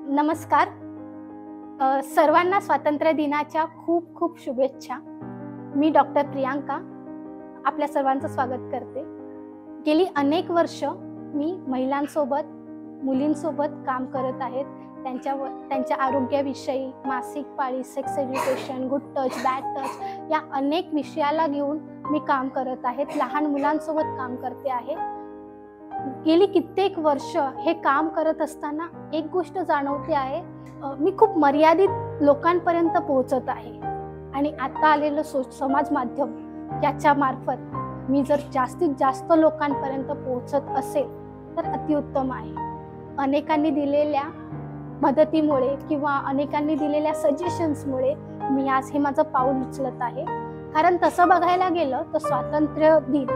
नमस्कार. सर्वांना स्वातंत्र्य दिनाच्या खूप खूप शुभेच्छा. मी डॉक्टर प्रियांका आपल्या सर्वांचं स्वागत करते. गेली अनेक वर्ष मी महिलांसोबत मुलींसोबत काम करत आहेत. त्यांच्या आरोग्याविषयी, मासिक पाळी, sex education, good touch, bad touch या अनेक विषयाला घेऊन मी काम करत आहेत. लहान मुलांसोबत काम करते आहे. गेली कित्येक वर्ष हे काम करत असताना एक गोष्ट जाणवते आहे, मी खूप मर्यादित लोकांपर्यंत पोहोचत आहे. आणि आता आलेलं समाज माध्यम याच्या मार्फत मी जर जास्तीत जास्त लोकांपर्यंत पोहोचत असेल तर अतिउत्तम आहे. अनेकांनी दिलेल्या मदतीमुळे किंवा अनेकांनी दिलेल्या सजेशन्समुळे मी आज हे माझं पाऊल उचलत आहे. कारण तसं बघायला गेलं तर स्वातंत्र्य दिन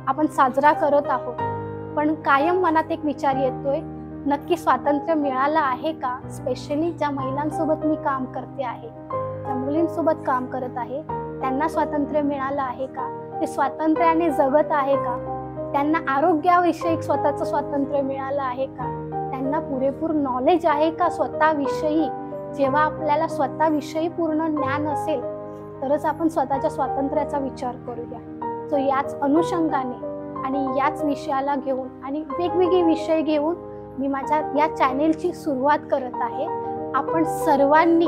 आपण साजरा करत आहोत, पण कायम मनात एक विचार येतोय, नक्की स्वातंत्र्य मिळालं आहे का? स्पेशली ज्या महिलांसोबत मी काम करते आहे, ज्या मुलींसोबत काम करत आहे, त्यांना स्वातंत्र्य मिळालं आहे का? ते स्वातंत्र्याने जगत आहे का? त्यांना आरोग्याविषयी स्वतःचं स्वातंत्र्य मिळालं आहे का? त्यांना पुरेपूर नॉलेज आहे का स्वतःविषयी? जेव्हा आपल्याला स्वतःविषयी पूर्ण ज्ञान असेल तरच आपण स्वतःच्या स्वातंत्र्याचा विचार करूया. सो याच अनुषंगाने आणि याच विषयाला घेऊन आणि वेगवेगळे विषय घेऊन मी माझ्या या चॅनेलची सुरुवात करत आहे. आपण सर्वांनी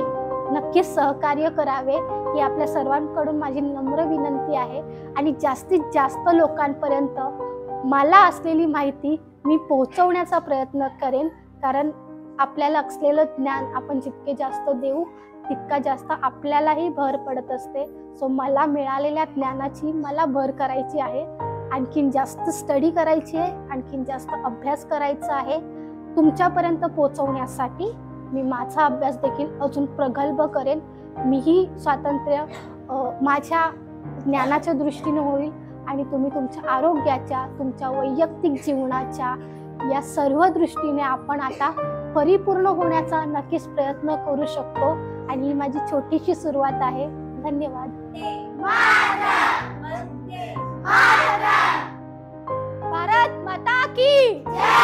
नक्कीच सहकार्य करावे ही आपल्या सर्वांकडून माझी नम्र विनंती आहे. आणि जास्तीत जास्त लोकांपर्यंत मला असलेली माहिती मी पोहोचवण्याचा प्रयत्न करेन. कारण आपल्याला असलेलं ज्ञान आपण जितके जास्त देऊ तितका जास्त आपल्यालाही भर पडत असते. सो मला मिळालेल्या ज्ञानाची मला भर करायची आहे. आणखीन जास्त स्टडी करायची आहे, आणखीन जास्त अभ्यास करायचा आहे. तुमच्यापर्यंत पोहोचवण्यासाठी मी माझा अभ्यास देखील अजून प्रगल्भ करेन. मीही स्वातंत्र्य माझ्या ज्ञानाच्या दृष्टीने होईल आणि तुम्ही तुमच्या आरोग्याच्या, तुमच्या वैयक्तिक जीवनाच्या या सर्व दृष्टीने आपण आता परिपूर्ण होण्याचा नक्कीच प्रयत्न करू शकतो. आणि ही माझी छोटीशी सुरुवात आहे. धन्यवाद. भारत माता की जय.